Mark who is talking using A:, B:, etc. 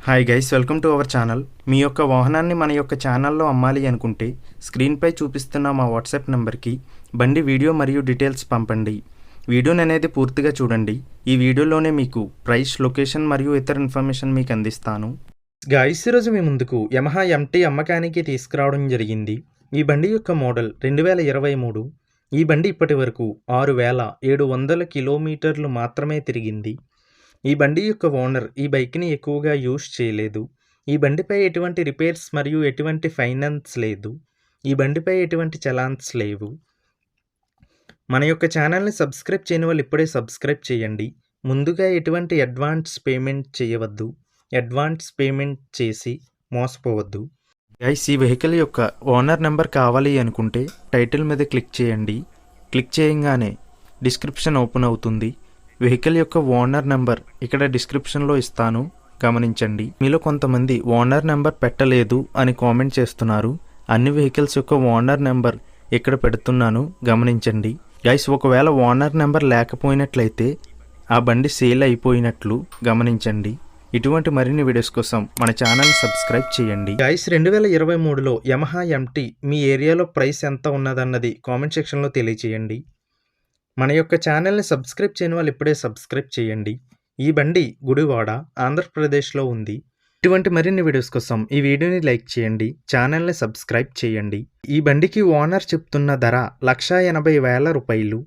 A: Hi guys, welcome to our channel. మీ యొక్క వాహనాన్ని మన యొక్క ఛానల్లో అమ్మాలి అనుకుంటే స్క్రీన్పై చూపిస్తున్న మా వాట్సాప్ నెంబర్కి బండి వీడియో మరియు డీటెయిల్స్ పంపండి. వీడియోని అనేది పూర్తిగా చూడండి. ఈ వీడియోలోనే మీకు ప్రైస్, లొకేషన్ మరియు ఇతర ఇన్ఫర్మేషన్ మీకు అందిస్తాను. గైస్, ఈరోజు మీ ముందుకు యమహా MT అమ్మకానికి తీసుకురావడం జరిగింది. ఈ బండి యొక్క మోడల్ 2023. ఈ బండి ఇప్పటి వరకు 6700 కిలోమీటర్లు మాత్రమే తిరిగింది. ఈ బండి యొక్క ఓనర్ ఈ బైక్ని ఎక్కువగా యూజ్ చేయలేదు. ఈ బండిపై ఎటువంటి రిపేర్స్ మరియు ఎటువంటి ఫైనాన్స్ లేదు. ఈ బండిపై ఎటువంటి చలాన్స్ లేవు. మన యొక్క ఛానల్ని సబ్స్క్రైబ్ చేయని వాళ్ళు ఇప్పుడే సబ్స్క్రైబ్ చేయండి. ముందుగా ఎటువంటి అడ్వాన్స్ పేమెంట్ చేయవద్దు. అడ్వాన్స్ పేమెంట్ చేసి మోసపోవద్దు. గైస్, ఈ వెహికల్ యొక్క ఓనర్ నెంబర్ కావాలి అనుకుంటే టైటిల్ మీద క్లిక్ చేయండి. క్లిక్ చేయగానే డిస్క్రిప్షన్ ఓపెన్ అవుతుంది. వెహికల్ యొక్క ఓనర్ నెంబర్ ఇక్కడ డిస్క్రిప్షన్లో ఇస్తాను, గమనించండి. మీలో కొంతమంది ఓనర్ నెంబర్ పెట్టలేదు అని కామెంట్ చేస్తున్నారు. అన్ని వెహికల్స్ యొక్క ఓనర్ నెంబర్ ఇక్కడ పెడుతున్నాను, గమనించండి. గైస్, ఒకవేళ ఓనర్ నెంబర్ లేకపోయినట్లయితే ఆ బండి సేల్ అయిపోయినట్లు గమనించండి. ఇటువంటి మరిన్ని వీడియోస్ కోసం మన ఛానల్ సబ్స్క్రైబ్ చేయండి. గైస్, 2023లో యమహా MT మీ ఏరియాలో ప్రైస్ ఎంత ఉన్నదన్నది కామెంట్ సెక్షన్లో తెలియచేయండి. మన యొక్క ఛానల్ని సబ్స్క్రైబ్ చేయని వాళ్ళు ఇప్పుడే సబ్స్క్రైబ్ చేయండి. ఈ బండి గుడివాడ, ఆంధ్రప్రదేశ్లో ఉంది. ఇటువంటి మరిన్ని వీడియోస్ కోసం ఈ వీడియోని లైక్ చేయండి, ఛానల్ని సబ్స్క్రైబ్ చేయండి. ఈ బండికి ఓనర్ చెప్తున్న ధర 1,80,000 రూపాయలు.